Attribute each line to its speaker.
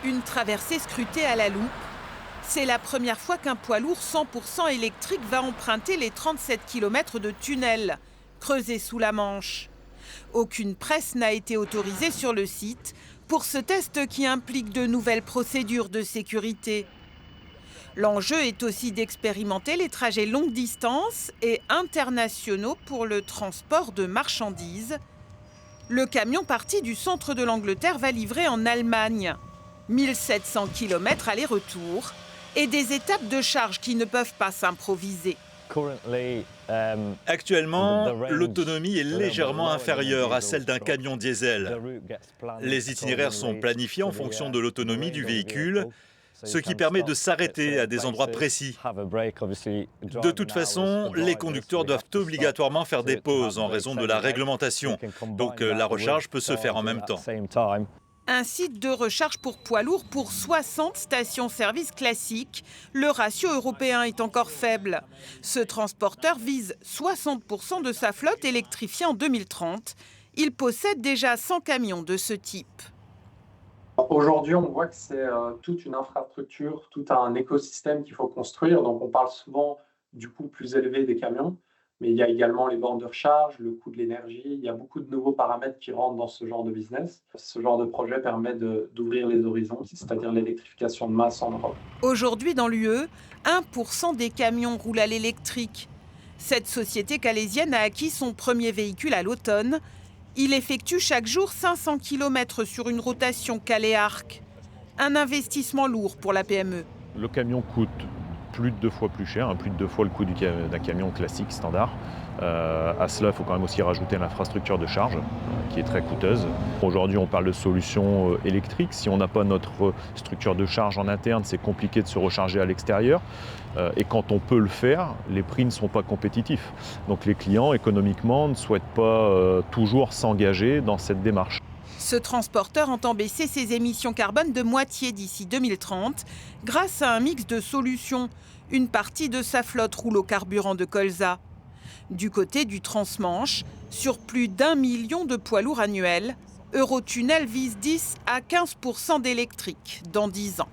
Speaker 1: Une traversée scrutée à la loupe. C'est la première fois qu'un poids lourd 100% électrique va emprunter les 37 km de tunnel creusés sous la Manche. Aucune presse n'a été autorisée sur le site pour ce test qui implique de nouvelles procédures de sécurité. L'enjeu est aussi d'expérimenter les trajets longue distance et internationaux pour le transport de marchandises. Le camion parti du centre de l'Angleterre va livrer en Allemagne 1700 km aller-retour et des étapes de charge qui ne peuvent pas s'improviser.
Speaker 2: Actuellement, l'autonomie est légèrement inférieure à celle d'un camion diesel. Les itinéraires sont planifiés en fonction de l'autonomie du véhicule, ce qui permet de s'arrêter à des endroits précis. De toute façon, les conducteurs doivent obligatoirement faire des pauses en raison de la réglementation, donc la recharge peut se faire en même temps.
Speaker 1: Un site de recharge pour poids lourds pour 60 stations-service classiques. Le ratio européen est encore faible. Ce transporteur vise 60% de sa flotte électrifiée en 2030. Il possède déjà 100 camions de ce type.
Speaker 3: Aujourd'hui, on voit que c'est toute une infrastructure, tout un écosystème qu'il faut construire. Donc, on parle souvent du coût plus élevé des camions, mais il y a également les bornes de recharge, le coût de l'énergie. Il y a beaucoup de nouveaux paramètres qui rentrent dans ce genre de business. Ce genre de projet permet d'ouvrir les horizons, c'est-à-dire l'électrification de masse en Europe.
Speaker 1: Aujourd'hui, dans l'UE, 1% des camions roulent à l'électrique. Cette société calaisienne a acquis son premier véhicule à l'automne. Il effectue chaque jour 500 km sur une rotation Calais-Arc. Un investissement lourd pour la PME.
Speaker 4: Le camion coûte plus de 2 fois plus cher, plus de 2 fois le coût d'un camion classique standard. À cela, il faut quand même aussi rajouter l'infrastructure de charge, qui est très coûteuse. Aujourd'hui, on parle de solutions électriques. Si on n'a pas notre structure de charge en interne, c'est compliqué de se recharger à l'extérieur. Et quand on peut le faire, les prix ne sont pas compétitifs. Donc les clients, économiquement, ne souhaitent pas toujours s'engager dans cette démarche.
Speaker 1: Ce transporteur entend baisser ses émissions carbone de moitié d'ici 2030 grâce à un mix de solutions. Une partie de sa flotte roule au carburant de colza. Du côté du transmanche, sur plus d'1 million de poids lourds annuels, Eurotunnel vise 10 à 15% d'électrique dans 10 ans.